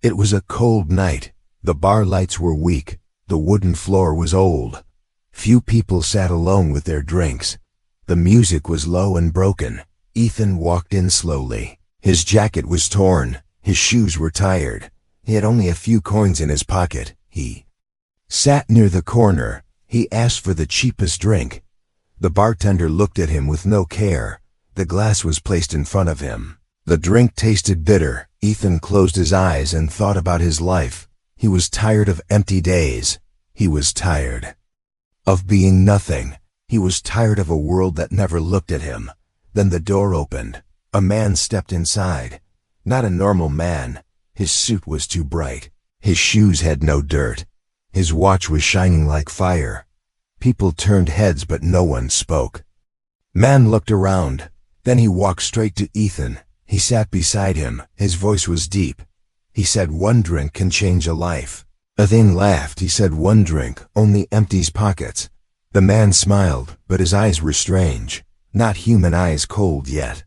It was a cold night. The bar lights were weak. The wooden floor was old. Few people sat alone with their drinks. The music was low and broken. Ethan walked in slowly. His jacket was torn. His shoes were tired. He had only a few coins in his pocket. He sat near the corner. He asked for the cheapest drink. The bartender looked at him with no care. The glass was placed in front of him. The drink tasted bitter. Ethan closed his eyes and thought about his life. He was tired of empty days. He was tired of being nothing. He was tired of a world that never looked at him. Then the door opened. A man stepped inside. Not a normal man. His suit was too bright. His shoes had no dirt. His watch was shining like fire. People turned heads, but no one spoke. Man looked around. Then he walked straight to Ethan. He sat beside him. His voice was deep. He said, "One drink can change a life." Ethan laughed. He said, "One drink only empties pockets." The man smiled, but his eyes were strange. Not human eyes, cold yet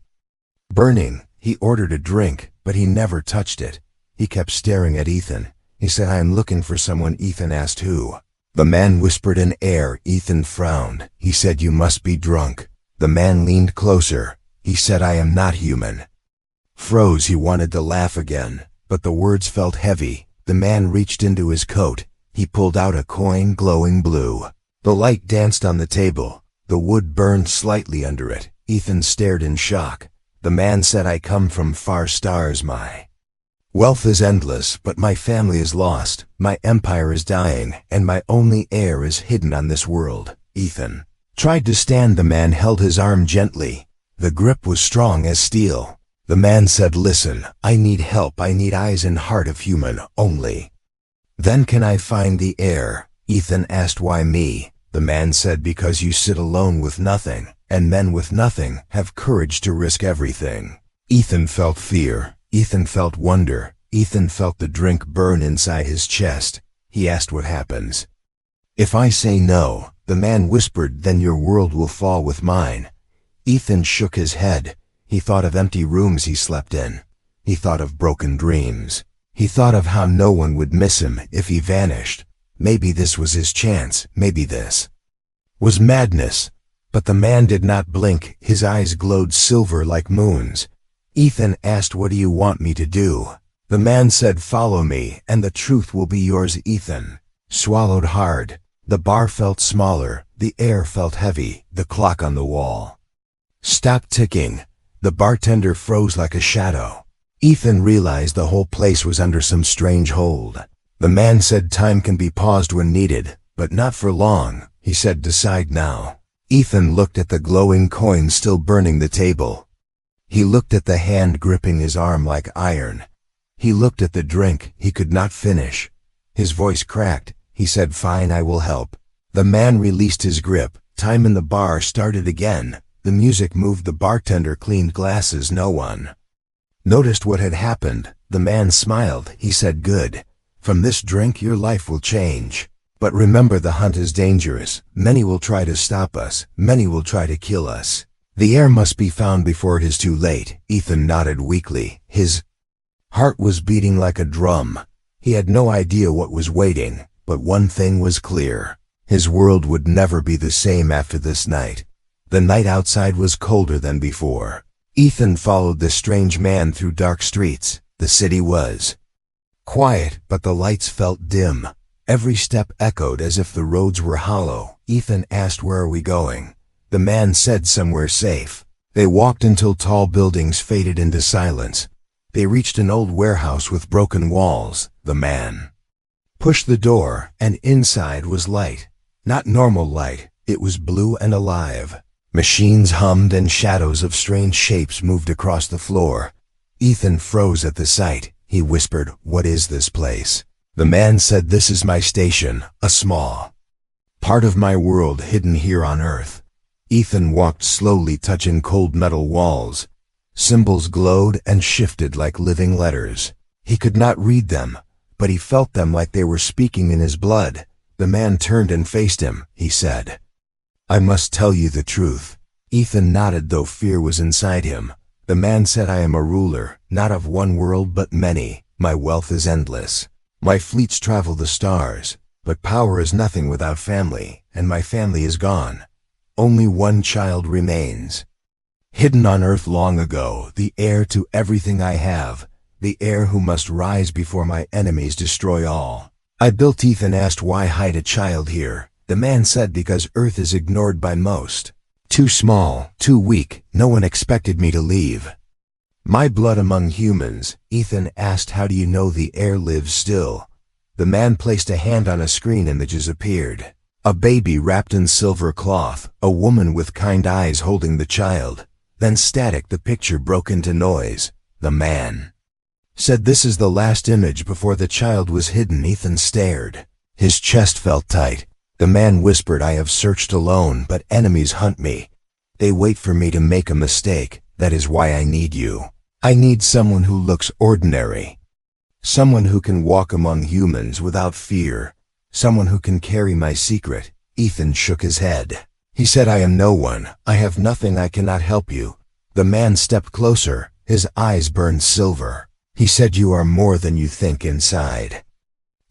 burning. He ordered a drink, but he never touched it. He kept staring at Ethan. He said, "I am looking for someone." Ethan asked, "Who?" The man whispered in air. Ethan frowned. He said, "You must be drunk." The man leaned closer. He said, "I am not human." Froze. He wanted to laugh again, but the words felt heavy. The man reached into his coat. He pulled out a coin, glowing blue. The light danced on the table. The wood burned slightly under it. Ethan stared in shock. The man said, "I come from far stars. My wealth is endless, but my family is lost. My empire is dying, and my only heir is hidden on this world." Ethan tried to stand. The man held his arm gently. The grip was strong as steel. The man said, "Listen, I need help. I need eyes and heart of human only. Then can I find the heir?" Ethan asked, "Why me?" The man said, "Because you sit alone with nothing, and men with nothing have courage to risk everything." Ethan felt fear. Ethan felt wonder. Ethan felt the drink burn inside his chest. He asked, "What happens if I say no?" The man whispered, "Then your world will fall with mine." Ethan shook his head. He thought of empty rooms he slept in. He thought of broken dreams. He thought of how no one would miss him if he vanished. Maybe this was his chance. Maybe this was madness. But the man did not blink. His eyes glowed silver like moons. Ethan asked, "What do you want me to do?" The man said, "Follow me, and the truth will be yours." Ethan swallowed hard. The bar felt smaller. The air felt heavy. The clock on the wall stopped ticking. The bartender froze like a shadow. Ethan realized the whole place was under some strange hold. The man said, "Time can be paused when needed, but not for long." He said, "Decide now." Ethan looked at the glowing coin still burning the table. He looked at the hand gripping his arm like iron. He looked at the drink he could not finish. His voice cracked. He said, "Fine, I will help." The man released his grip. Time in the bar started again. The music moved. The bartender cleaned glasses. No one noticed what had happened. The man smiled. He said, "Good. From this drink your life will change. But remember, the hunt is dangerous. Many will try to stop us. Many will try to kill us. The heir must be found before it is too late." Ethan nodded weakly. His heart was beating like a drum. He had no idea what was waiting, but one thing was clear. His world would never be the same after this night. The night outside was colder than before. Ethan followed the strange man through dark streets. The city was quiet, but the lights felt dim. Every step echoed as if the roads were hollow. Ethan asked, "Where are we going?" The man said, "Somewhere safe." They walked until tall buildings faded into silence. They reached an old warehouse with broken walls. The man pushed the door, and inside was light. Not normal light. It was blue and alive. Machines hummed and shadows of strange shapes moved across the floor. Ethan froze at the sight. He whispered, "What is this place?" The man said, "This is my station, a small part of my world hidden here on Earth." Ethan walked slowly, touching cold metal walls. Symbols glowed and shifted like living letters. He could not read them, but he felt them like they were speaking in his blood. The man turned and faced him. He said, "I must tell you the truth." Ethan nodded, though fear was inside him. The man said, "I am a ruler, not of one world but many. My wealth is endless. My fleets travel the stars. But power is nothing without family, and my family is gone. Only one child remains. Hidden on earth long ago, the heir to everything I have, the heir who must rise before my enemies destroy all. I built Ethan asked why hide a child here. The man said because Earth is ignored by most. Too small, too weak, no one expected me to leave. My blood among humans, Ethan asked how do you know the heir lives still? The man placed a hand on a screen. Images appeared. A baby wrapped in silver cloth, a woman with kind eyes holding the child. Then static, the picture broke into noise. The man said this is the last image before the child was hidden. Ethan stared. His chest felt tight. The man whispered, I have searched alone, but enemies hunt me. They wait for me to make a mistake. That is why I need you. I need someone who looks ordinary. Someone who can walk among humans without fear. Someone who can carry my secret. Ethan shook his head. He said, I am no one. I have nothing. I cannot help you. The man stepped closer. His eyes burned silver. He said, you are more than you think. Inside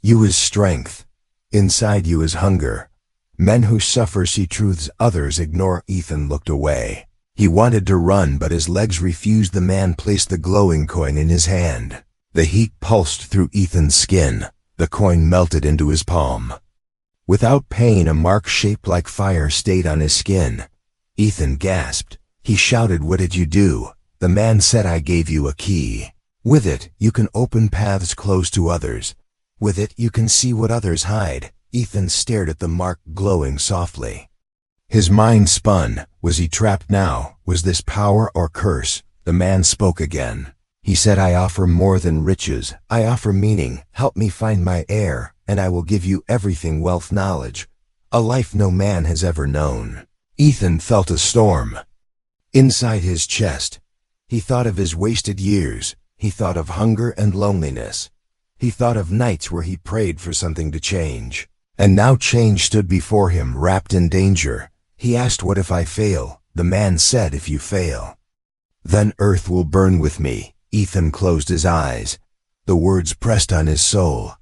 you is strength. Inside you is hunger. Men who suffer see truths others ignore. Ethan looked away. He wanted to run, but his legs refused. The man placed the glowing coin in his hand. The heat pulsed through Ethan's skin. The coin melted into his palm. Without pain, a mark shaped like fire stayed on his skin. Ethan gasped. He shouted, what did you do? The man said, I gave you a key. With it, you can open paths closed to others. With it, you can see what others hide. Ethan stared at the mark glowing softly. His mind spun. Was he trapped now? Was this power or curse? The man spoke again. He said, I offer more than riches. I offer meaning. Help me find my heir, and I will give you everything, wealth, knowledge. A life no man has ever known. Ethan felt a storm inside his chest. He thought of his wasted years. He thought of hunger and loneliness. He thought of nights where he prayed for something to change. And now change stood before him, wrapped in danger. He asked, what if I fail? The man said, if you fail, then earth will burn with me. Ethan closed his eyes. The words pressed on his soul.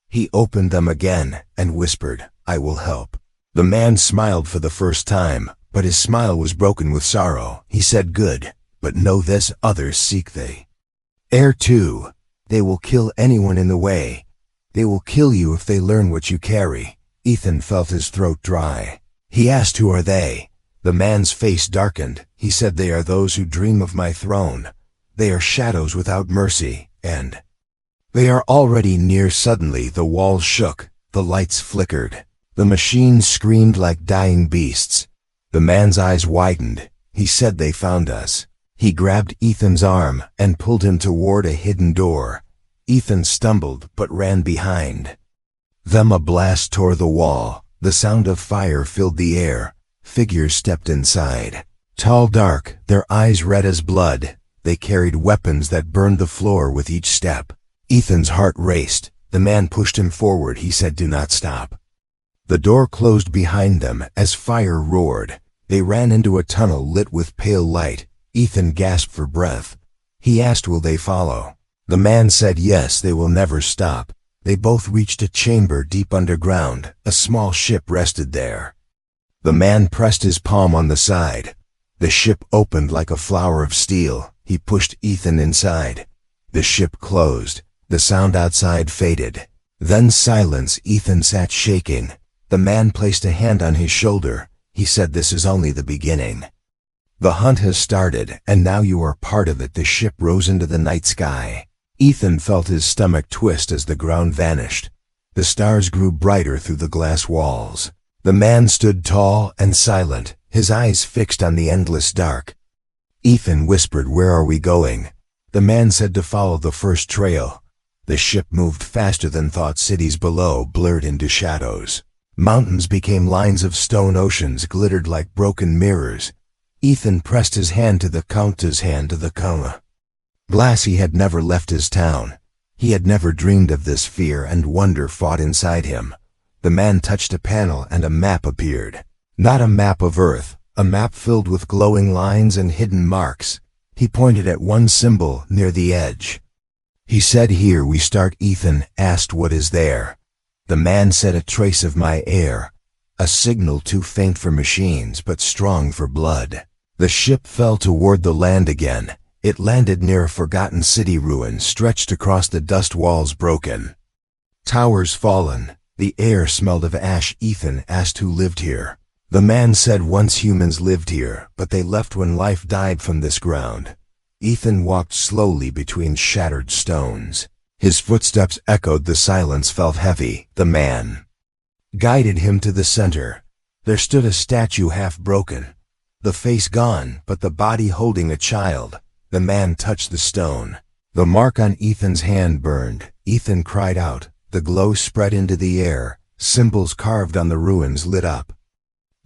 He opened them again and whispered, I will help. The man smiled for the first time, but his smile was broken with sorrow. He said, good, but know this, others seek they. Heir too. They will kill anyone in the way. They will kill you if they learn what you carry. Ethan felt his throat dry. He asked, who are they? The man's face darkened. He said, they are those who dream of my throne. They are shadows without mercy, and they are already near. Suddenly the walls shook, the lights flickered. The machines screamed like dying beasts. The man's eyes widened. He said, they found us. He grabbed Ethan's arm and pulled him toward a hidden door. Ethan stumbled but ran behind them. A blast tore the wall. The sound of fire filled the air. Figures stepped inside. Tall, dark, their eyes red as blood. They carried weapons that burned the floor with each step. Ethan's heart raced. The man pushed him forward. He said, do not stop. The door closed behind them as fire roared. They ran into a tunnel lit with pale light. Ethan gasped for breath. He asked, will they follow? The man said, yes, they will never stop. They both reached a chamber deep underground. A small ship rested there. The man pressed his palm on the side. The ship opened like a flower of steel. He pushed Ethan inside. The ship closed. The sound outside faded. Then silence. Ethan sat shaking. The man placed a hand on his shoulder. He said, this is only the beginning. The hunt has started, and now you are part of it. The ship rose into the night sky. Ethan felt his stomach twist as the ground vanished. The stars grew brighter through the glass walls. The man stood tall and silent, his eyes fixed on the endless dark. Ethan whispered, where are we going? The man said to follow the first trail. The ship moved faster than thought. Cities below blurred into shadows. Mountains became lines of stone. Oceans glittered like broken mirrors. Ethan pressed his hand to the Count's hand to the Count. Glass. He had never left his town. He had never dreamed of this. Fear and wonder fought inside him. The man touched a panel and a map appeared. Not a map of Earth, a map filled with glowing lines and hidden marks. He pointed at one symbol near the edge. He said, "Here we start." Ethan asked, "What is there?" The man said, "A trace of my heir. A signal too faint for machines, but strong for blood." The ship fell toward the land again. It landed near a forgotten city. Ruins stretched across, the dust walls broken. Towers fallen. The air smelled of ash. Ethan asked who lived here. The man said, "Once humans lived here, but they left when life died from this ground." Ethan walked slowly between shattered stones. His footsteps echoed. The silence felt heavy. The man guided him to the center. There stood a statue, half broken, the face gone, but the body holding a child. The man touched the stone. The mark on Ethan's hand burned. Ethan cried out. The glow spread into the air. Symbols carved on the ruins lit up.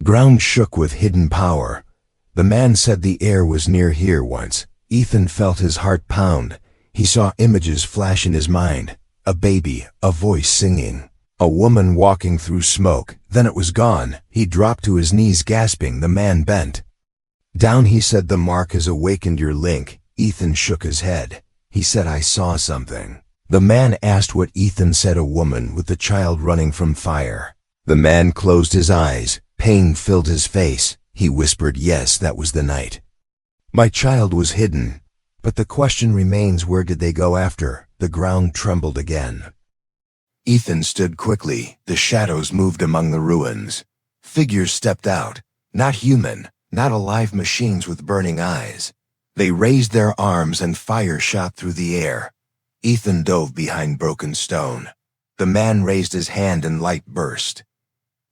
Ground shook with hidden power. The man said, "The air was near here once." Ethan felt his heart pound. He saw images flash in his mind. A baby, a voice singing, a woman walking through smoke. Then it was gone. He dropped to his knees, gasping. The man bent down. He said, "The mark has awakened your link." Ethan shook his head. He said, "I saw something." The man asked what. Ethan said, "A woman with the child running from fire." The man closed his eyes. Pain filled his face. He whispered, "Yes, that was the night. My child was hidden." But the question remains, where did they go after? The ground trembled again. Ethan stood quickly. The shadows moved among the ruins. Figures stepped out. Not human, not alive, machines with burning eyes. They raised their arms and fire shot through the air. Ethan dove behind broken stone. The man raised his hand and light burst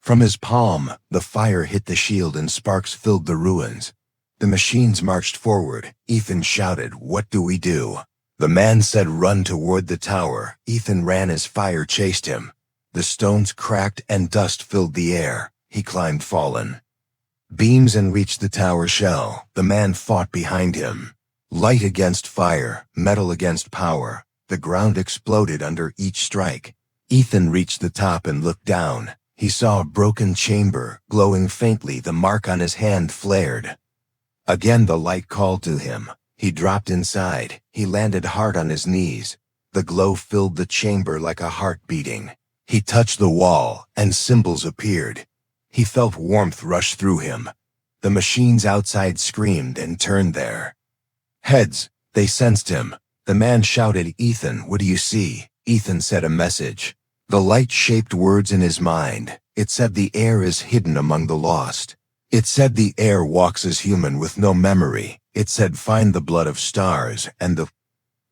from his palm. The fire hit the shield and sparks filled the ruins. The machines marched forward. Ethan shouted, "What do we do?" The man said, "Run toward the tower." Ethan ran as fire chased him. The stones cracked and dust filled the air. He climbed fallen beams and reached the tower shell. The man fought behind him. Light against fire, metal against power. The ground exploded under each strike. Ethan reached the top and looked down. He saw a broken chamber, glowing faintly. The mark on his hand flared. Again the light called to him. He dropped inside. He landed hard on his knees. The glow filled the chamber like a heart beating. He touched the wall, and symbols appeared. He felt warmth rush through him. The machines outside screamed and turned their heads. They sensed him. The man shouted, "Ethan, what do you see?" Ethan said a message. The light shaped words in his mind. It said, "The air is hidden among the lost." It said, "The air walks as human with no memory." It said, "Find the blood of stars, and the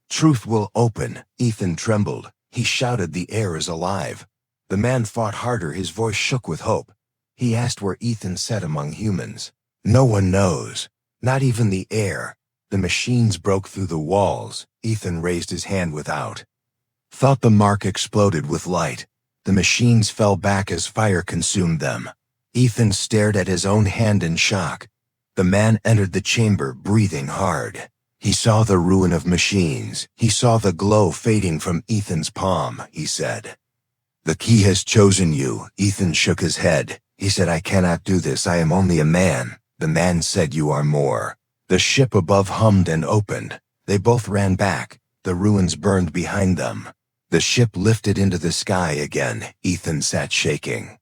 truth will open." Ethan trembled. He shouted, "The air is alive." The man fought harder. His voice shook with hope. He asked where Ethan sat among humans. "No one knows. Not even the air." The machines broke through the walls. Ethan raised his hand without thought. The mark exploded with light. The machines fell back as fire consumed them. Ethan stared at his own hand in shock. The man entered the chamber, breathing hard. He saw the ruin of machines. He saw the glow fading from Ethan's palm. He said, "The key has chosen you." Ethan shook his head. He said, "I cannot do this. I am only a man." The man said, "You are more." The ship above hummed and opened. They both ran back. The ruins burned behind them. The ship lifted into the sky again. Ethan sat shaking.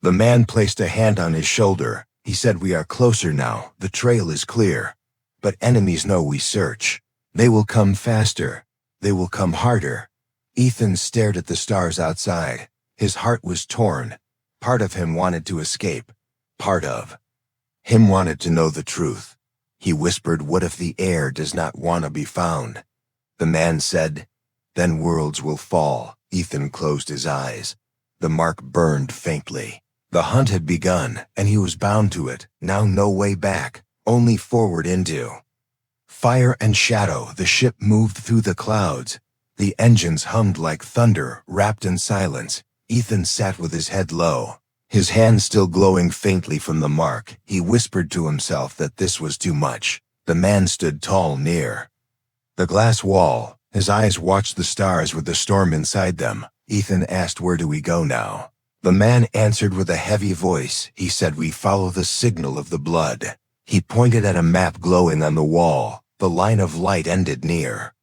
The man placed a hand on his shoulder. He said, "We are closer now. The trail is clear. But enemies know we search. They will come faster. They will come harder." Ethan stared at the stars outside. His heart was torn. Part of him wanted to escape. Part of him wanted to know the truth. He whispered, "What if the air does not want to be found?" The man said, "Then worlds will fall." Ethan closed his eyes. The mark burned faintly. The hunt had begun, and he was bound to it. Now no way back, only forward into fire and shadow. The ship moved through the clouds. The engines hummed like thunder, wrapped in silence. Ethan sat with his head low, his hand still glowing faintly from the mark. He whispered to himself that this was too much. The man stood tall near the glass wall. His eyes watched the stars with the storm inside them. Ethan asked, "Where do we go now?" The man answered with a heavy voice. He said, "We follow the signal of the blood." He pointed at a map glowing on the wall. The line of light ended near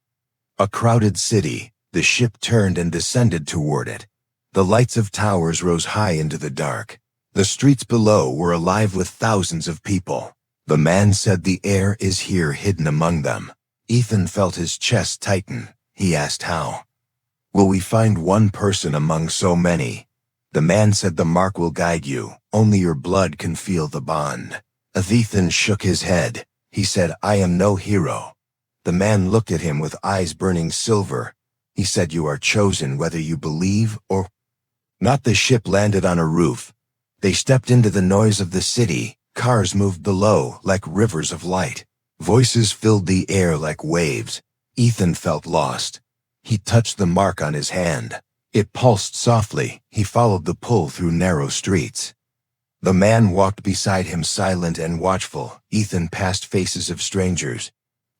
A crowded city, the ship turned and descended toward it. The lights of towers rose high into the dark. The streets below were alive with thousands of people. The man said the heir is here hidden among them. Ethan felt his chest tighten. He asked how. Will we find one person among so many? The man said the mark will guide you. Only your blood can feel the bond. Ethan shook his head. He said, I am no hero. The man looked at him with eyes burning silver. He said, you are chosen whether you believe or not. The ship landed on a roof. They stepped into the noise of the city. Cars moved below like rivers of light. Voices filled the air like waves. Ethan felt lost. He touched the mark on his hand. It pulsed softly. He followed the pull through narrow streets. The man walked beside him, silent and watchful. Ethan passed faces of strangers.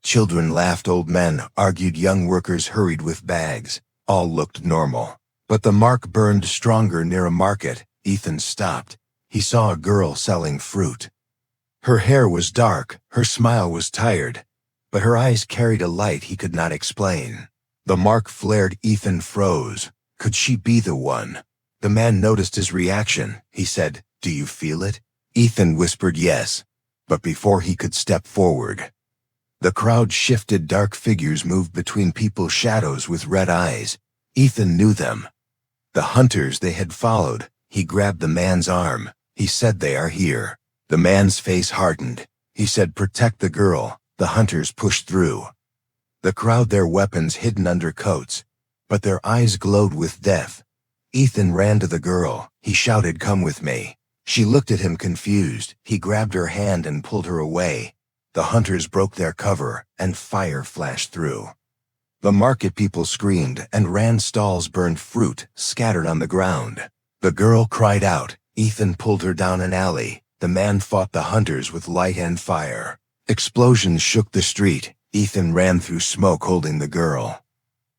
Children laughed, old men argued, young workers hurried with bags. All looked normal. But the mark burned stronger near a market. Ethan stopped. He saw a girl selling fruit. Her hair was dark, her smile was tired, but her eyes carried a light he could not explain. The mark flared. Ethan froze. Could she be the one? The man noticed his reaction. He said, do you feel it? Ethan whispered yes, but before he could step forward, the crowd shifted. Dark figures moved between people's shadows with red eyes. Ethan knew them. The hunters they had followed. He grabbed the man's arm. He said, they are here. The man's face hardened. He said, protect the girl. The hunters pushed through. The crowd, their weapons hidden under coats, but their eyes glowed with death. Ethan ran to the girl. He shouted, come with me. She looked at him confused. He grabbed her hand and pulled her away. The hunters broke their cover, and fire flashed through. The market people screamed and ran. Stalls burned, fruit scattered on the ground. The girl cried out. Ethan pulled her down an alley. The man fought the hunters with light and fire. Explosions shook the street. Ethan ran through smoke holding the girl.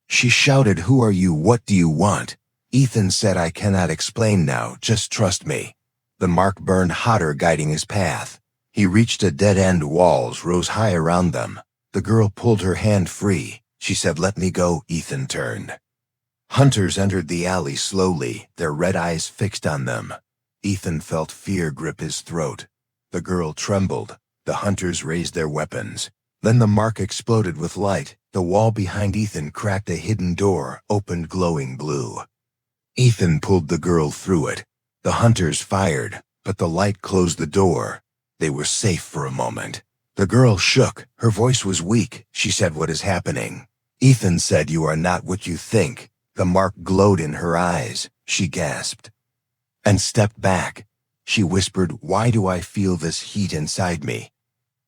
She shouted, who are you? What do you want? Ethan said, I cannot explain now, just trust me. The mark burned hotter, guiding his path. He reached a dead-end. Walls rose high around them. The girl pulled her hand free. She said, let me go. Ethan turned. Hunters entered the alley slowly, their red eyes fixed on them. Ethan felt fear grip his throat. The girl trembled. The hunters raised their weapons. Then the mark exploded with light. The wall behind Ethan cracked. A hidden door opened, glowing blue. Ethan pulled the girl through it. The hunters fired, but the light closed the door. They were safe for a moment. The girl shook. Her voice was weak. She said, what is happening? Ethan said, you are not what you think. The mark glowed in her eyes. She gasped and stepped back. She whispered, why do I feel this heat inside me?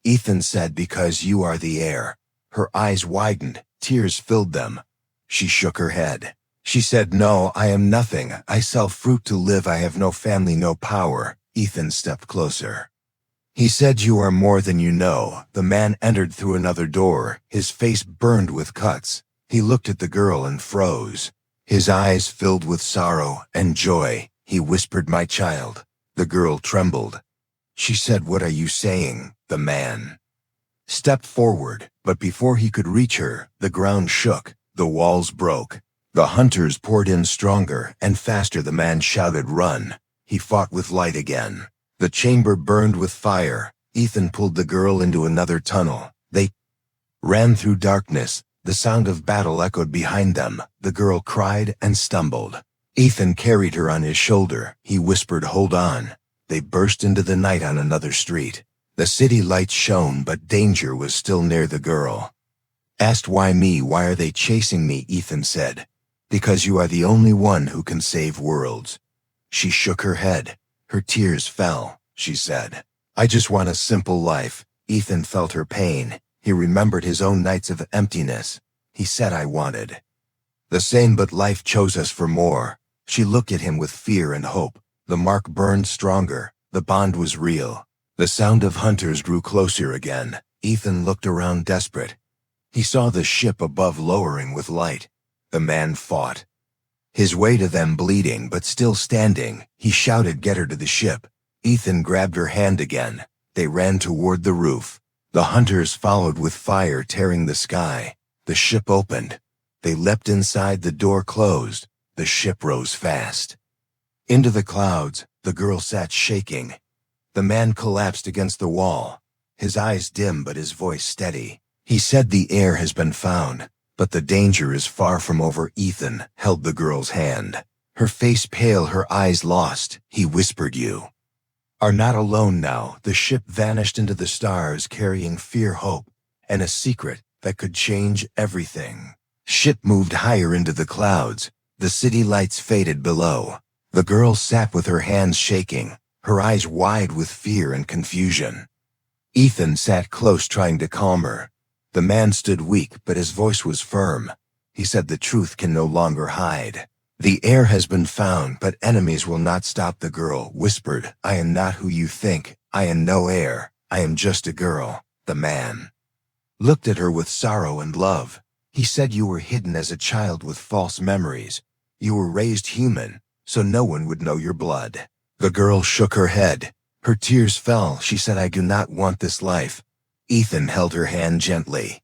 Ethan said, because you are the heir. Her eyes widened. Tears filled them. She shook her head. She said, no, I am nothing. I sell fruit to live. I have no family, no power. Ethan stepped closer. He said, you are more than you know. The man entered through another door. His face burned with cuts. He looked at the girl and froze. His eyes filled with sorrow and joy. He whispered, my child. The girl trembled. She said, what are you saying? The man stepped forward, but before he could reach her, the ground shook. The walls broke. The hunters poured in stronger and faster. The man shouted, run. He fought with light again. The chamber burned with fire. Ethan pulled the girl into another tunnel. They ran through darkness. The sound of battle echoed behind them. The girl cried and stumbled. Ethan carried her on his shoulder. He whispered, hold on. They burst into the night on another street. The city lights shone, but danger was still near. The girl asked, why me? Why are they chasing me? Ethan said, because you are the only one who can save worlds. She shook her head. Her tears fell. She said, I just want a simple life. Ethan felt her pain. He remembered his own nights of emptiness. He said, I wanted the same, but life chose us for more. She looked at him with fear and hope. The mark burned stronger. The bond was real. The sound of hunters grew closer again. Ethan looked around, desperate. He saw the ship above lowering with light. The man fought his way to them, bleeding but still standing. He shouted, get her to the ship. Ethan grabbed her hand again. They ran toward the roof. The hunters followed with fire tearing the sky. The ship opened. They leapt inside, the door closed. The ship rose fast. Into the clouds, the girl sat shaking. The man collapsed against the wall, his eyes dim but his voice steady. He said, "The heir has been found, but the danger is far from over." Ethan held the girl's hand. Her face pale, her eyes lost. He whispered, "You are not alone now." The ship vanished into the stars, carrying fear, hope, and a secret that could change everything. Ship moved higher into the clouds. The city lights faded below. The girl sat with her hands shaking, her eyes wide with fear and confusion. Ethan sat close, trying to calm her. The man stood weak, but his voice was firm. He said, "The truth can no longer hide. The heir has been found, but enemies will not stop." The girl whispered, "I am not who you think. I am no heir. I am just a girl." The man looked at her with sorrow and love. He said, "You were hidden as a child with false memories. You were raised human, so no one would know your blood." The girl shook her head. Her tears fell. She said, "I do not want this life." Ethan held her hand gently.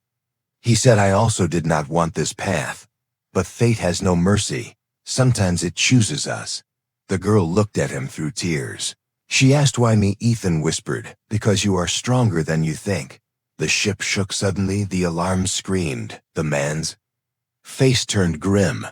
He said, "I also did not want this path. But fate has no mercy. Sometimes it chooses us." The girl looked at him through tears. She asked, "Why me?" Ethan whispered, "Because you are stronger than you think." The ship shook suddenly. The alarm screamed. The man's face turned grim.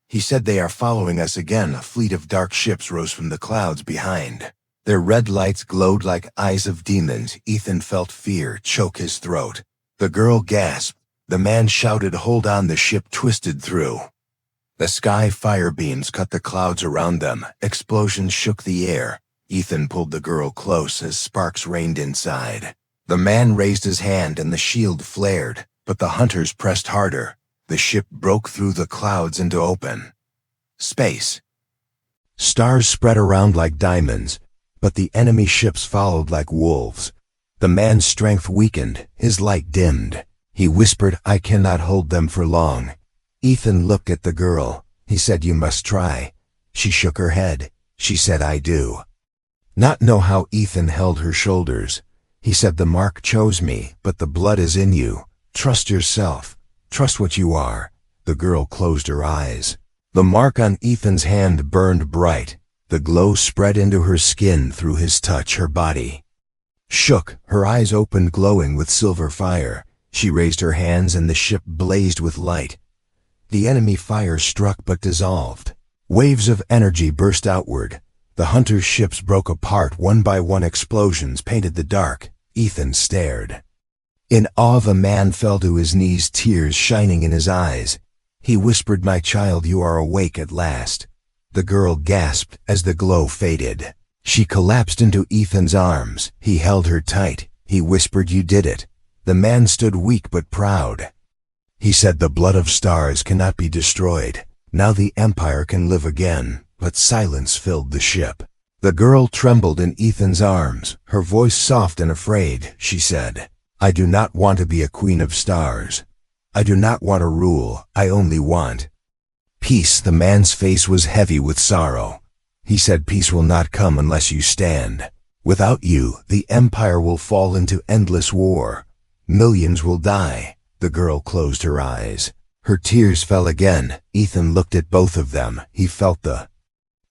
He said, "They are following us again." A fleet of dark ships rose from the clouds behind. Their red lights glowed like eyes of demons. Ethan felt fear choke his throat. The girl gasped. The man shouted, "Hold on!" The ship twisted through the sky. Fire beams cut the clouds around them. Explosions shook the air. Ethan pulled the girl close as sparks rained inside. The man raised his hand and the shield flared, but the hunters pressed harder. The ship broke through the clouds into open space. Stars spread around like diamonds, but the enemy ships followed like wolves. The man's strength weakened, his light dimmed. He whispered, "I cannot hold them for long." Ethan looked at the girl. He said, "You must try." She shook her head. She said, "I do not know how." Ethan held her shoulders. He said, "The mark chose me, but the blood is in you. Trust yourself. Trust what you are." The girl closed her eyes. The mark on Ethan's hand burned bright. The glow spread into her skin through his touch. Her body shook, her eyes opened, glowing with silver fire. She raised her hands and the ship blazed with light. The enemy fire struck but dissolved. Waves of energy burst outward. The hunters' ships broke apart one by one. Explosions painted the dark. Ethan stared in awe. The man fell to his knees, tears shining in his eyes. He whispered, "My child, you are awake at last." The girl gasped as the glow faded. She collapsed into Ethan's arms. He held her tight. He whispered, "You did it." The man stood weak but proud. He said, "The blood of stars cannot be destroyed. Now the Empire can live again." But silence filled the ship. The girl trembled in Ethan's arms, her voice soft and afraid. She said, "I do not want to be a queen of stars. I do not want to rule. I only want peace." The man's face was heavy with sorrow. He said, "Peace will not come unless you stand. Without you, the Empire will fall into endless war. Millions will die." The girl closed her eyes. Her tears fell again. Ethan looked at both of them. He felt the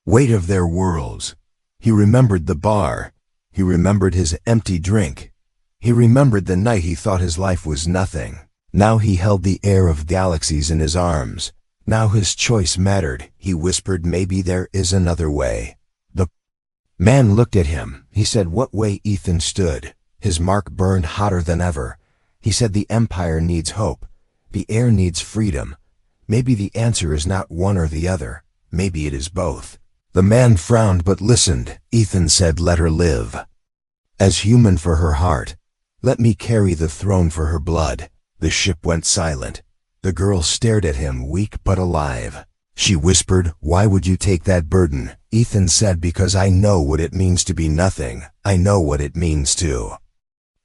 weight of their worlds. He remembered the bar. He remembered his empty drink. He remembered the night he thought his life was nothing. Now he held the heir of galaxies in his arms. Now his choice mattered. He whispered, "Maybe there is another way." The man looked at him. He said, "What way?" Ethan stood. His mark burned hotter than ever. He said, "The Empire needs hope. The heir needs freedom. Maybe the answer is not one or the other. Maybe it is both." The man frowned but listened. Ethan said, "Let her live as human for her heart. Let me carry the throne for her blood." The ship went silent. The girl stared at him, weak but alive. She whispered, "Why would you take that burden?" Ethan said, "Because I know what it means to be nothing. I know what it means to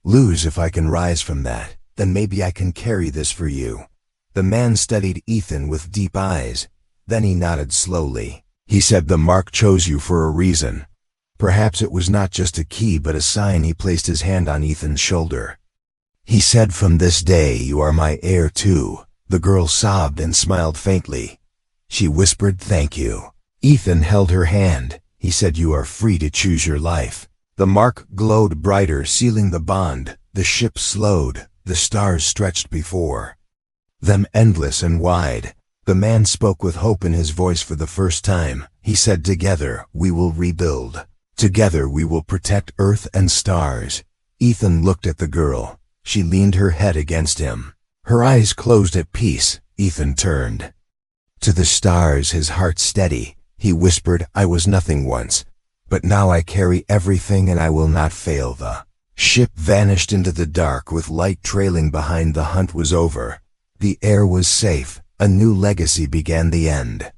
lose. If I can rise from that, then maybe I can carry this for you." The man studied Ethan with deep eyes. Then he nodded slowly. He said, "The mark chose you for a reason. Perhaps it was not just a key but a sign." He placed his hand on Ethan's shoulder. He said, "From this day you are my heir too. The girl sobbed and smiled faintly. She whispered, "Thank you." Ethan held her hand. He said, "You are free to choose your life." The mark glowed brighter, sealing the bond. The ship slowed. The stars stretched before them, endless and wide. The man spoke with hope in his voice for the first time. He said, "Together we will rebuild. Together we will protect Earth and stars." Ethan looked at the girl. She leaned her head against him. Her eyes closed at peace. Ethan turned to the stars, his heart steady. He whispered, "I was nothing once, but now I carry everything and I will not fail." The ship vanished into the dark with light trailing behind. The hunt was over. The heir was safe. A new legacy began. The end.